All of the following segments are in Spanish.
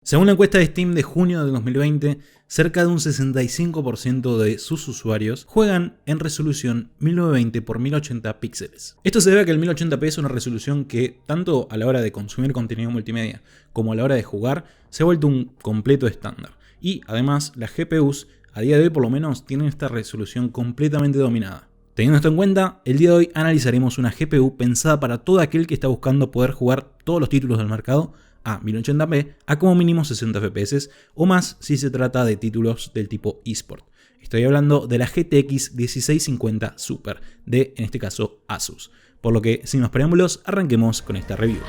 Según la encuesta de Steam de junio de 2020, cerca de un 65% de sus usuarios juegan en resolución 1920 x 1080 píxeles. Esto se debe a que el 1080p es una resolución que, tanto a la hora de consumir contenido multimedia como a la hora de jugar, se ha vuelto un completo estándar. Y además, las GPUs, a día de hoy por lo menos, tienen esta resolución completamente dominada. Teniendo esto en cuenta, el día de hoy analizaremos una GPU pensada para todo aquel que está buscando poder jugar todos los títulos del mercado a 1080p a como mínimo 60 FPS o más si se trata de títulos del tipo eSport. Estoy hablando de la GTX 1650 Super de, en este caso, Asus. Por lo que, sin más preámbulos, arranquemos con esta review.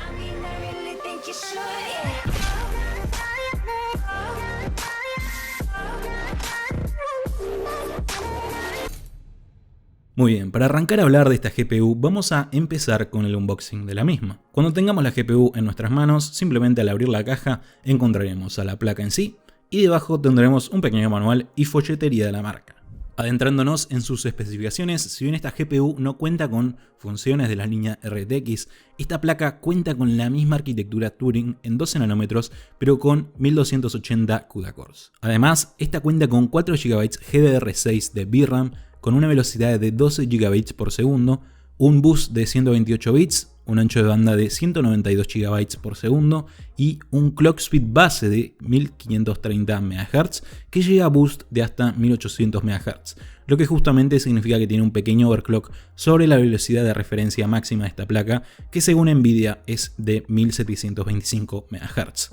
Muy bien, para arrancar a hablar de esta GPU vamos a empezar con el unboxing de la misma. Cuando tengamos la GPU en nuestras manos, simplemente al abrir la caja encontraremos a la placa en sí y debajo tendremos un pequeño manual y folletería de la marca. Adentrándonos en sus especificaciones, si bien esta GPU no cuenta con funciones de la línea RTX, esta placa cuenta con la misma arquitectura Turing en 12 nanómetros, pero con 1280 CUDA cores. Además, esta cuenta con 4 GB GDDR6 de VRAM, con una velocidad de 12 GB por segundo, un bus de 128 bits, un ancho de banda de 192 GB por segundo y un clock speed base de 1530 MHz que llega a boost de hasta 1800 MHz, lo que justamente significa que tiene un pequeño overclock sobre la velocidad de referencia máxima de esta placa, que según Nvidia es de 1725 MHz.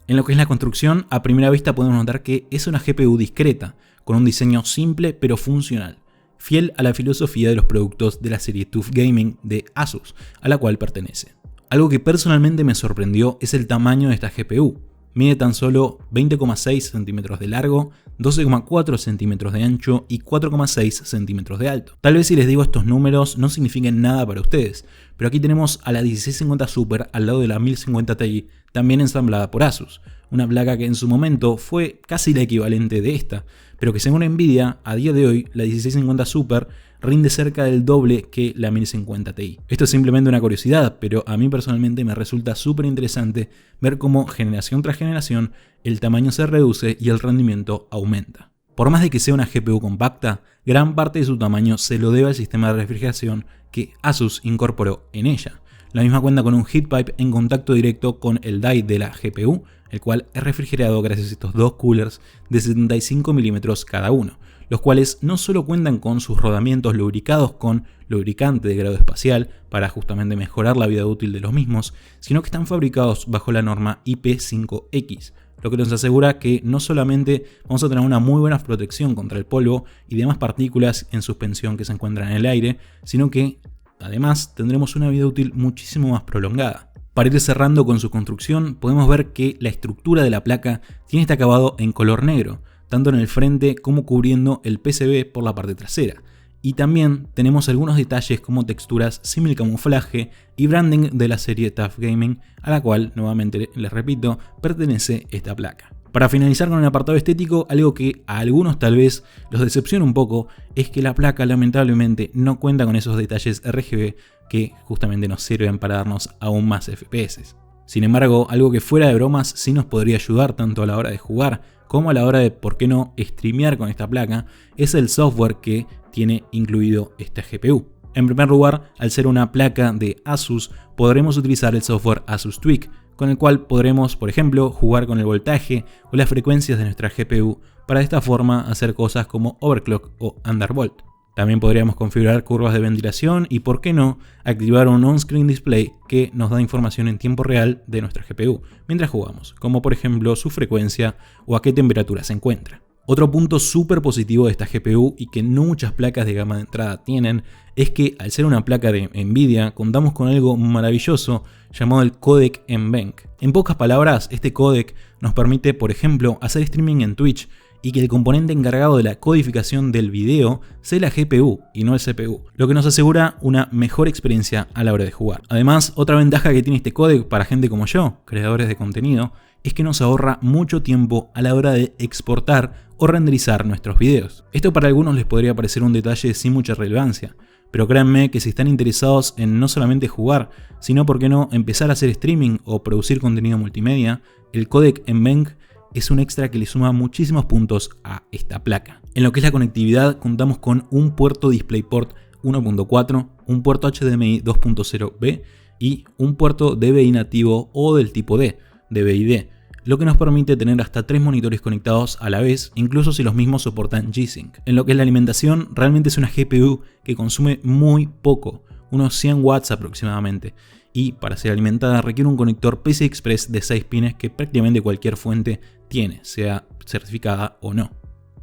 En lo que es la construcción, a primera vista podemos notar que es una GPU discreta, con un diseño simple pero funcional, fiel a la filosofía de los productos de la serie TUF Gaming de Asus, a la cual pertenece. Algo que personalmente me sorprendió es el tamaño de esta GPU. Mide tan solo 20,6 centímetros de largo, 12,4 centímetros de ancho y 4,6 centímetros de alto. Tal vez si les digo estos números no signifiquen nada para ustedes, pero aquí tenemos a la 1650 Super al lado de la 1050 Ti, también ensamblada por Asus. Una placa que en su momento fue casi la equivalente de esta, pero que según Nvidia, a día de hoy, la 1650 Super rinde cerca del doble que la 1050 Ti. Esto es simplemente una curiosidad, pero a mí personalmente me resulta súper interesante ver cómo generación tras generación el tamaño se reduce y el rendimiento aumenta. Por más de que sea una GPU compacta, gran parte de su tamaño se lo debe al sistema de refrigeración que Asus incorporó en ella. La misma cuenta con un heat pipe en contacto directo con el die de la GPU, el cual es refrigerado gracias a estos dos coolers de 75 milímetros cada uno, los cuales no solo cuentan con sus rodamientos lubricados con lubricante de grado espacial para justamente mejorar la vida útil de los mismos, sino que están fabricados bajo la norma IP5X, lo que nos asegura que no solamente vamos a tener una muy buena protección contra el polvo y demás partículas en suspensión que se encuentran en el aire, sino que además tendremos una vida útil muchísimo más prolongada. Para ir cerrando con su construcción, podemos ver que la estructura de la placa tiene este acabado en color negro, tanto en el frente como cubriendo el PCB por la parte trasera. Y también tenemos algunos detalles como texturas simil camuflaje y branding de la serie TUF Gaming, a la cual, nuevamente les repito, pertenece esta placa. Para finalizar con el apartado estético, algo que a algunos tal vez los decepciona un poco es que la placa lamentablemente no cuenta con esos detalles RGB que justamente nos sirven para darnos aún más FPS. Sin embargo, algo que fuera de bromas sí nos podría ayudar tanto a la hora de jugar como a la hora de, por qué no, streamear con esta placa, es el software que tiene incluido esta GPU. En primer lugar, al ser una placa de Asus, podremos utilizar el software Asus Tweak, con el cual podremos, por ejemplo, jugar con el voltaje o las frecuencias de nuestra GPU para de esta forma hacer cosas como overclock o undervolt. También podríamos configurar curvas de ventilación y, por qué no, activar un on-screen display que nos da información en tiempo real de nuestra GPU mientras jugamos, como por ejemplo su frecuencia o a qué temperatura se encuentra. Otro punto súper positivo de esta GPU y que no muchas placas de gama de entrada tienen es que al ser una placa de Nvidia contamos con algo maravilloso llamado el codec NVENC. En pocas palabras, este codec nos permite, por ejemplo, hacer streaming en Twitch y que el componente encargado de la codificación del video sea la GPU y no el CPU, lo que nos asegura una mejor experiencia a la hora de jugar. Además, otra ventaja que tiene este codec para gente como yo, creadores de contenido, es que nos ahorra mucho tiempo a la hora de exportar o renderizar nuestros videos. Esto para algunos les podría parecer un detalle sin mucha relevancia, pero créanme que si están interesados en no solamente jugar, sino por qué no empezar a hacer streaming o producir contenido multimedia, el codec NVENC es un extra que le suma muchísimos puntos a esta placa. En lo que es la conectividad, contamos con un puerto DisplayPort 1.4, un puerto HDMI 2.0B y un puerto DVI nativo o del tipo D, DVI-D, lo que nos permite tener hasta 3 monitores conectados a la vez, incluso si los mismos soportan G-Sync. En lo que es la alimentación, realmente es una GPU que consume muy poco, unos 100 watts aproximadamente, y para ser alimentada requiere un conector PCI Express de 6 pines que prácticamente cualquier fuente tiene, sea certificada o no.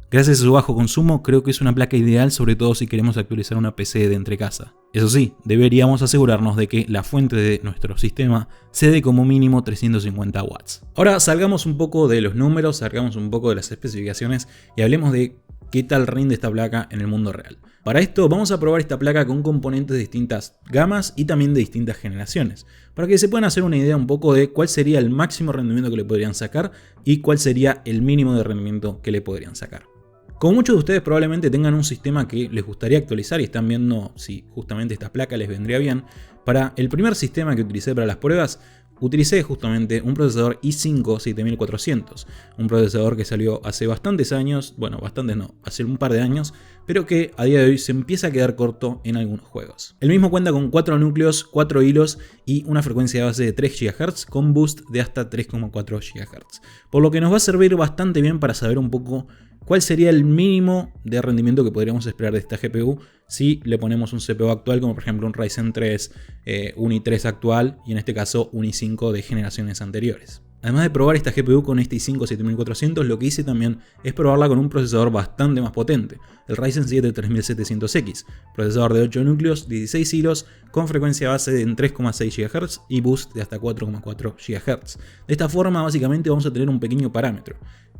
Gracias a su bajo consumo, creo que es una placa ideal, sobre todo si queremos actualizar una PC de entrecasa. Eso sí, deberíamos asegurarnos de que la fuente de nuestro sistema se dé como mínimo 350 watts. Ahora salgamos un poco de los números, salgamos un poco de las especificaciones y hablemos de qué tal rinde esta placa en el mundo real. Para esto vamos a probar esta placa con componentes de distintas gamas y también de distintas generaciones, para que se puedan hacer una idea un poco de cuál sería el máximo rendimiento que le podrían sacar y cuál sería el mínimo de rendimiento que le podrían sacar. Como muchos de ustedes probablemente tengan un sistema que les gustaría actualizar y están viendo si justamente esta placa les vendría bien, para el primer sistema que utilicé para las pruebas, utilicé justamente un procesador i5 7400, un procesador que salió hace bastantes años, bueno, bastantes no, hace un par de años, pero que a día de hoy se empieza a quedar corto en algunos juegos. El mismo cuenta con 4 núcleos, 4 hilos y una frecuencia de base de 3 GHz con boost de hasta 3,4 GHz, por lo que nos va a servir bastante bien para saber un poco cuál sería el mínimo de rendimiento que podríamos esperar de esta GPU si le ponemos un CPU actual, como por ejemplo un Ryzen 3, un i3 actual y en este caso un i5 de generaciones anteriores. Además de probar esta GPU con este i5 7400, lo que hice también es probarla con un procesador bastante más potente, el Ryzen 7 3700X, procesador de 8 núcleos, 16 hilos, con frecuencia base en 3,6 GHz y boost de hasta 4,4 GHz. De esta forma básicamente vamos a tener un pequeño parámetro.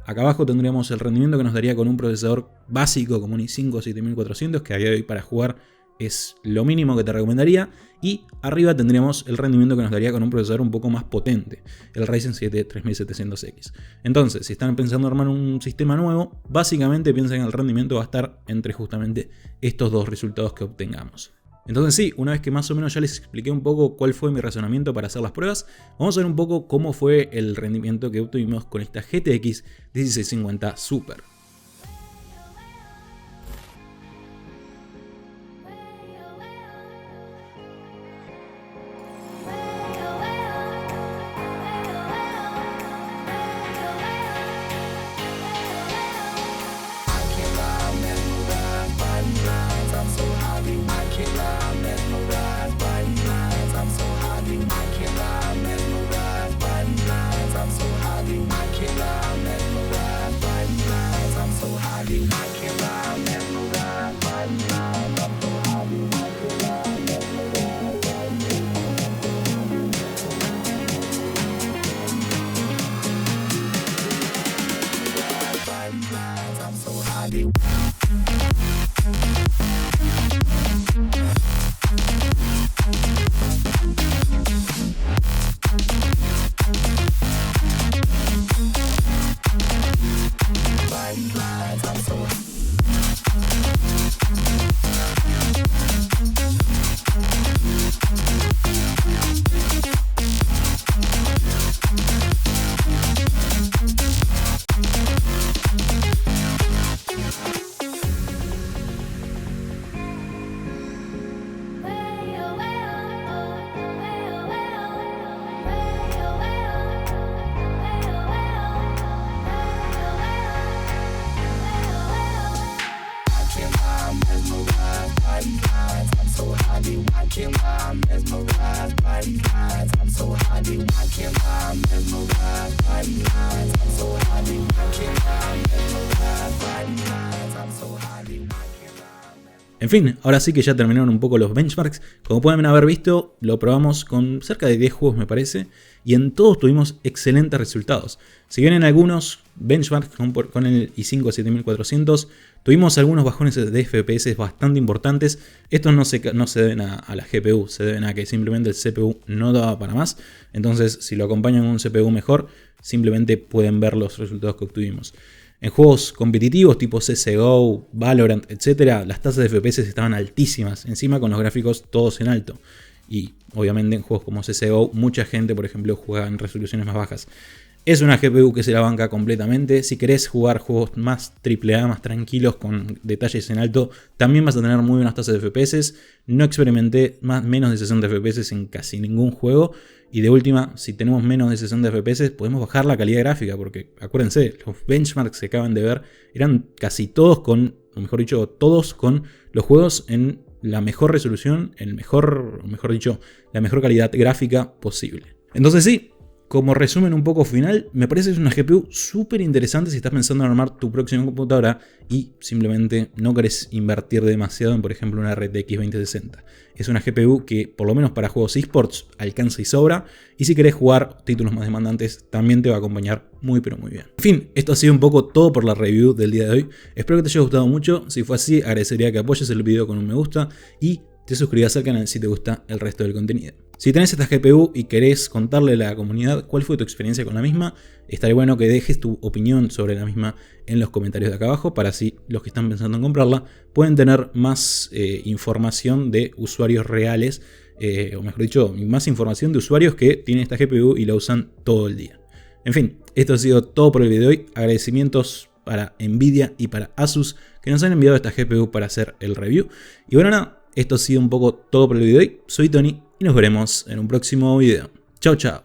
Acá abajo tendríamos el rendimiento que nos daría con un procesador básico como un i5 7400, que a día de hoy para jugar es lo mínimo que te recomendaría. Y arriba tendríamos el rendimiento que nos daría con un procesador un poco más potente, el Ryzen 7 3700X. Entonces, si están pensando en armar un sistema nuevo, básicamente piensen que el rendimiento va a estar entre justamente estos dos resultados que obtengamos. Entonces sí, una vez que más o menos ya les expliqué un poco cuál fue mi razonamiento para hacer las pruebas, vamos a ver un poco cómo fue el rendimiento que obtuvimos con esta GTX 1650 Super. En fin, ahora sí que ya terminaron un poco los benchmarks. Como pueden haber visto, lo probamos con cerca de 10 juegos me parece, y en todos tuvimos excelentes resultados. Si bien en algunos benchmarks con el i5 7400 tuvimos algunos bajones de FPS bastante importantes, estos no se deben a la GPU, se deben a que simplemente el CPU no daba para más. Entonces si lo acompañan con un CPU mejor, simplemente pueden ver los resultados que obtuvimos. En juegos competitivos tipo CSGO, Valorant, etc., las tasas de FPS estaban altísimas, encima con los gráficos todos en alto. Y obviamente en juegos como CSGO mucha gente, por ejemplo, juega en resoluciones más bajas. Es una GPU que se la banca completamente. Si querés jugar juegos más AAA, más tranquilos, con detalles en alto, también vas a tener muy buenas tasas de FPS. No experimenté menos de 60 FPS en casi ningún juego. Y de última, si tenemos menos de 60 FPS, podemos bajar la calidad gráfica. Porque acuérdense, los benchmarks que acaban de ver eran casi todos con, o mejor dicho, todos con los juegos en la mejor resolución, la mejor calidad gráfica posible. Entonces sí, como resumen un poco final, me parece que es una GPU súper interesante si estás pensando en armar tu próxima computadora y simplemente no querés invertir demasiado en, por ejemplo, una RTX 2060. Es una GPU que, por lo menos para juegos eSports, alcanza y sobra, y si querés jugar títulos más demandantes, también te va a acompañar muy pero muy bien. En fin, esto ha sido un poco todo por la review del día de hoy. Espero que te haya gustado mucho. Si fue así, agradecería que apoyes el video con un me gusta y te suscribas al canal si te gusta el resto del contenido. Si tenés esta GPU y querés contarle a la comunidad cuál fue tu experiencia con la misma, estaría bueno que dejes tu opinión sobre la misma en los comentarios de acá abajo, para así los que están pensando en comprarla pueden tener más información de usuarios reales, o mejor dicho, más información de usuarios que tienen esta GPU y la usan todo el día. En fin, esto ha sido todo por el video de hoy. Agradecimientos para Nvidia y para Asus que nos han enviado esta GPU para hacer el review. Y bueno, nada. Esto ha sido un poco todo por el video de hoy. Soy Tony y nos veremos en un próximo video. Chao, chao.